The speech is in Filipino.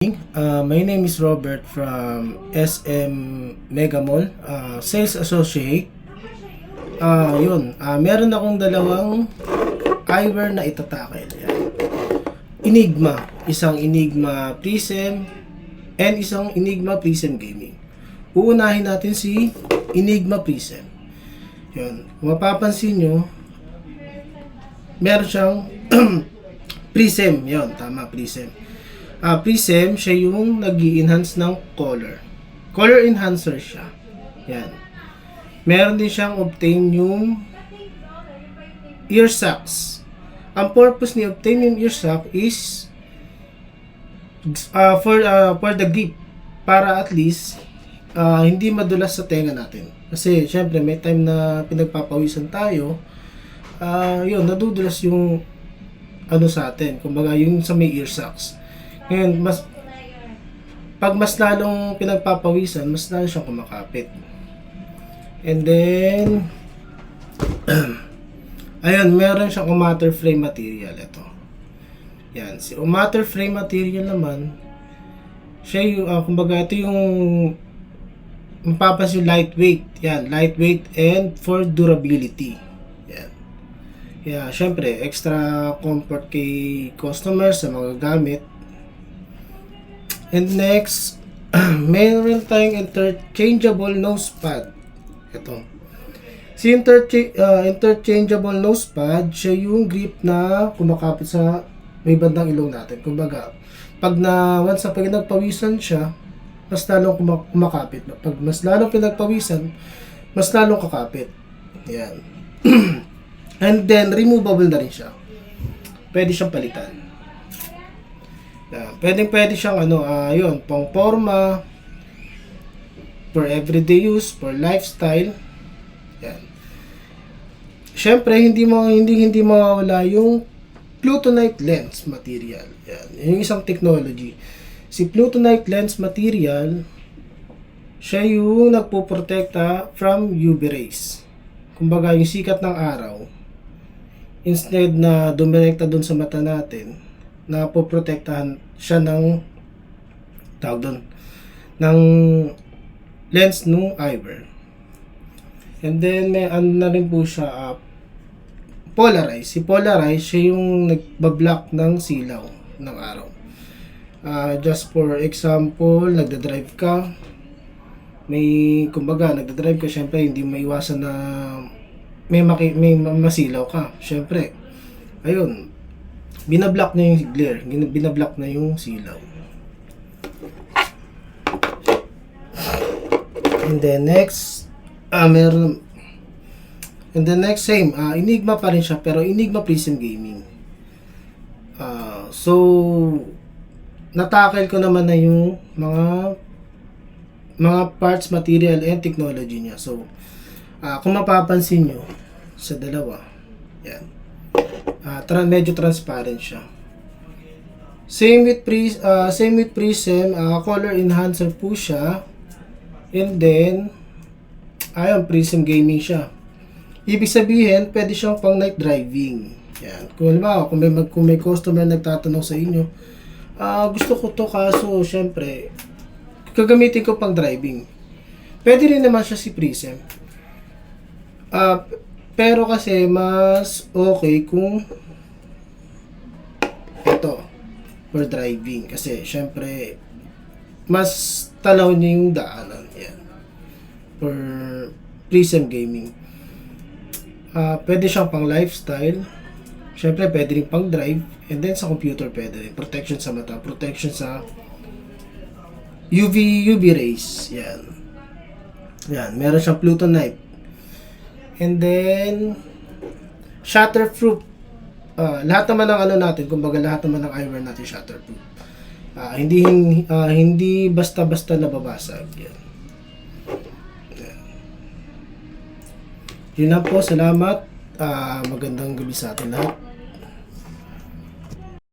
morning. My name is Robert from SM Mega Mall, Sales Associate. Meron akong dalawang eyewear na itatakel. Enigma, isang Enigma Prism and isang Enigma Prism Gaming. Uunahin natin si Enigma Prism. Yun, kung mapapansin nyo, meron siyang Prism, yun, tama, Prism. Prism, siya yung nag-i-enhance ng color. Color enhancer siya. Yan. Meron din siyang obtain yung ear socks. Ang purpose ni obtain yung ear sock is for the grip. Para at least hindi madulas sa tenga natin. Kasi syempre may time na pinagpapawisan tayo, nadudulas yung sa atin. Kumbaga yung sa may ear socks. Ngayon, pag mas lalong pinagpapawisan, mas lalo siyang kumakapit. And then, meron siyang matter frame material. Ito. Yan. Si matter frame material naman, siya yung, kumbaga, ito yung mapapansin lightweight. Yan. Lightweight and for durability. Yan. Yeah, syempre, extra comfort kay customer sa mga gamit. And next, meron tayong interchangeable nose pad. Ito. Si interchangeable nose pad, siya yung grip na kumakapit sa may bandang ilong natin. Kumbaga, once na pinagpawisan siya, mas lalong kumakapit. Pag mas lalong pinagpawisan, mas lalong kakapit. Yan. And then, removable na rin siya. Pwede siyang palitan. Yan. Pwede siyang pang forma, for everyday use, for lifestyle. Yan. Siyempre, hindi mawawala yung Plutonite lens material. Yan. Yung isang technology. Si Plutonite lens material, siya yung nagpoprotekta from UV rays. Kumbaga, yung sikat ng araw, instead na dumirekta dun sa mata natin, napoprotektahan siya ng ng lens ng eyewear. And then may na rin po siya polarize. Si polarize, siya yung nagbablock ng silaw ng araw. Just for example, nagda-drive ka, nagda-drive ka, syempre hindi maiwasan na may masilaw ka. Syempre, binablock na yung glare, binablock na yung silaw. And then next, same, Enigma pa rin siya, pero Enigma Prism Gaming. So, natakel ko naman na yung mga parts, material, and technology niya. So, kung mapapansin nyo, sa dalawa, yan. Medyo transparent siya. Same with Prism, color enhancer po siya. And then, Prism Gaming siya. Ibig sabihin, pwede siyang pang night driving. Yan. Kung may customer nagtatanong sa inyo, gusto ko to kaso, syempre, gagamitin ko pang driving. Pwede rin naman siya si Prism. Pero kasi mas okay kung ito for driving kasi syempre mas tanaw niya yung daanan. Yan. For Prism Gaming. Pwede siyang pang lifestyle. Syempre pwede rin pang drive, and then sa computer pwede rin. Protection sa mata, protection sa UV rays. Yan, meron siyang Plutonite. And then, shatterproof. Lahat naman ng natin, kumbaga lahat naman ng eyewear natin shatterproof. Hindi basta-basta nababasag. Yan. Yun lang po, salamat. Magandang gabi sa atin lahat.